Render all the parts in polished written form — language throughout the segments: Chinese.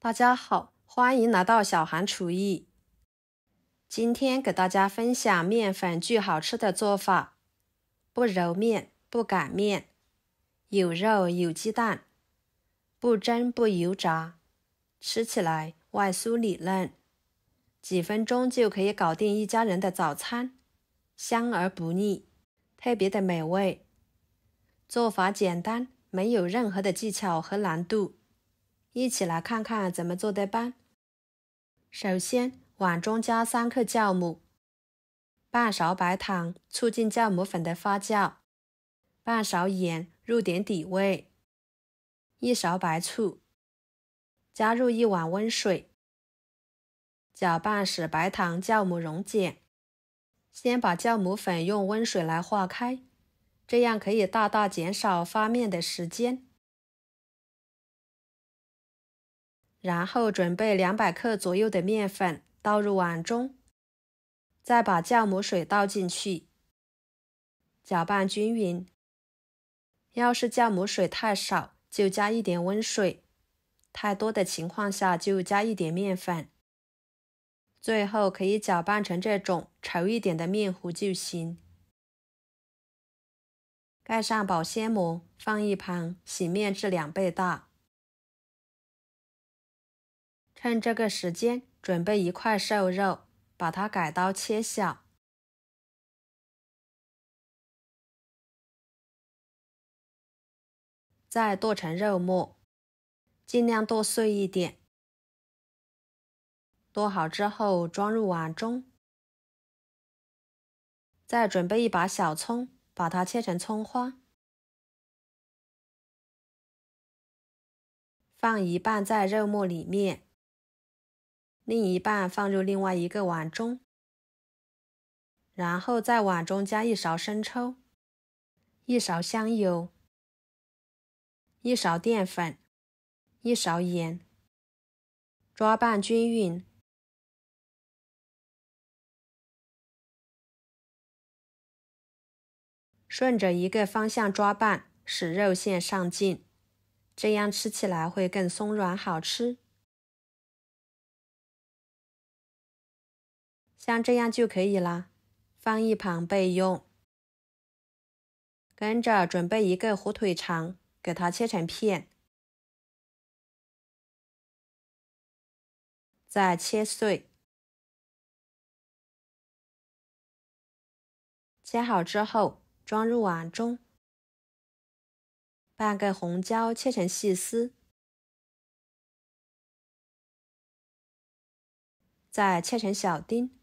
大家好，欢迎来到小韩厨艺。今天给大家分享面粉巨好吃的做法，不揉面，不擀面，有肉有鸡蛋，不蒸不油炸，吃起来外酥里嫩，几分钟就可以搞定一家人的早餐，香而不腻，特别的美味。做法简单，没有任何的技巧和难度。一起来看看怎么做的吧。首先，碗中加3克酵母，半勺白糖促进酵母粉的发酵，半勺盐入点底味，1勺白醋，加入1碗温水，搅拌使白糖酵母溶解。先把酵母粉用温水来化开，这样可以大大减少发面的时间。然后准备200克左右的面粉倒入碗中，再把酵母水倒进去，搅拌均匀。要是酵母水太少，就加一点温水，太多的情况下就加一点面粉。最后可以搅拌成这种稠一点的面糊就行。盖上保鲜膜，放一旁，洗面至2倍大。趁这个时间，准备1块瘦肉，把它改刀切小。再剁成肉末，尽量剁碎一点。剁好之后装入碗中。再准备1把小葱，把它切成葱花。放一半在肉末里面，另一半放入另外一个碗中。然后在碗中加1勺生抽，1勺香油，1勺淀粉，1勺盐，抓拌均匀。顺着一个方向抓拌，使肉馅上劲，这样吃起来会更松软好吃。像这样就可以了，放一旁备用。跟着准备1个火腿肠，给它切成片，再切碎。切好之后装入碗中。半个红椒切成细丝，再切成小丁，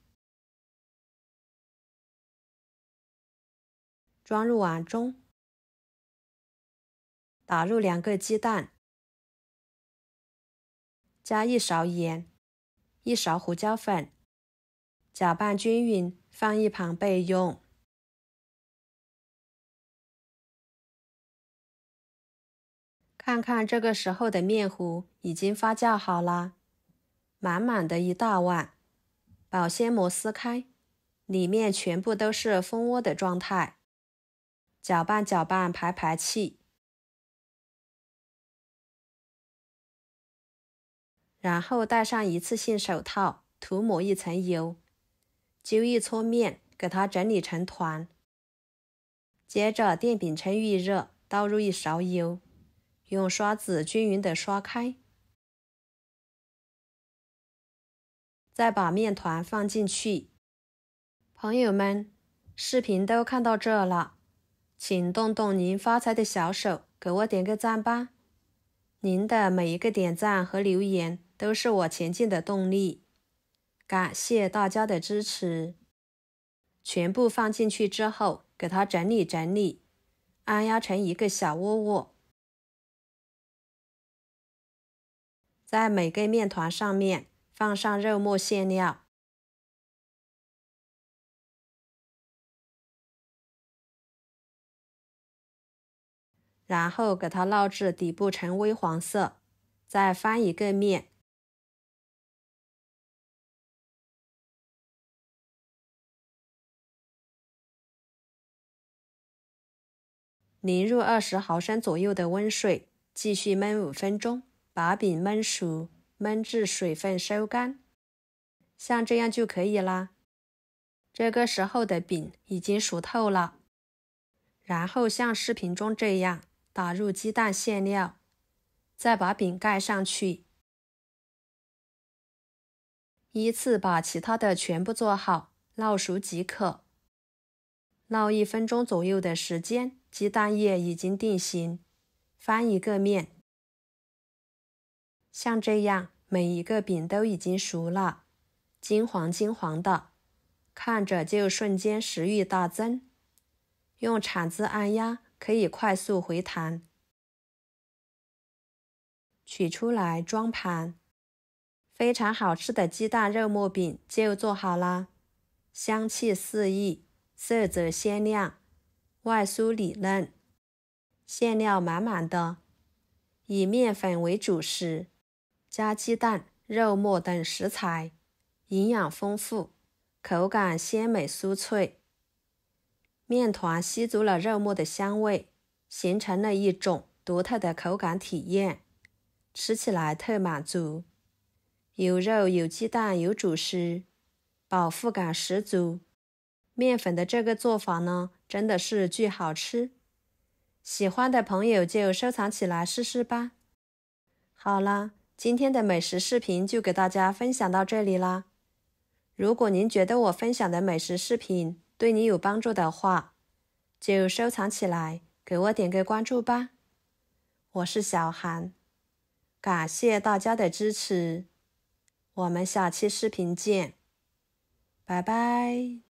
装入碗中。打入2个鸡蛋，加1勺盐，1勺胡椒粉，搅拌均匀，放一旁备用。看看这个时候的面糊已经发酵好了，满满的一大碗，保鲜膜撕开，里面全部都是蜂窝的状态，搅拌搅拌排气。然后戴上一次性手套，涂抹1层油，揪一撮面，给它整理成团。接着电饼铛预热，倒入1勺油，用刷子均匀地刷开。再把面团放进去。朋友们，视频都看到这了，请动动您发财的小手，给我点个赞吧。您的每一个点赞和留言都是我前进的动力，感谢大家的支持。全部放进去之后，给它整理整理，按压成一个小窝窝。在每个面团上面放上肉末馅料，然后给它烙至底部呈微黄色，再翻一个面。淋入20毫升左右的温水，继续焖5分钟，把饼焖熟。焖至水分收干，像这样就可以啦。这个时候的饼已经熟透了，然后像视频中这样打入鸡蛋馅料，再把饼盖上去，依次把其他的全部做好，烙熟即可。烙1分钟左右的时间，鸡蛋液已经定型，翻一个面。像这样，每一个饼都已经熟了，金黄金黄的，看着就瞬间食欲大增。用铲子按压，可以快速回弹。取出来装盘，非常好吃的鸡蛋肉末饼就做好啦，香气四溢，色泽鲜亮，外酥里嫩，馅料满满的。以面粉为主食，加鸡蛋、肉末等食材，营养丰富，口感鲜美酥脆。面团吸足了肉末的香味，形成了一种独特的口感体验，吃起来特满足。有肉有鸡蛋有主食，饱腹感十足。面粉的这个做法呢，真的是巨好吃。喜欢的朋友就收藏起来试试吧。好啦，今天的美食视频就给大家分享到这里啦。如果您觉得我分享的美食视频对你有帮助的话，就收藏起来，给我点个关注吧。我是小韩，感谢大家的支持，我们下期视频见，拜拜。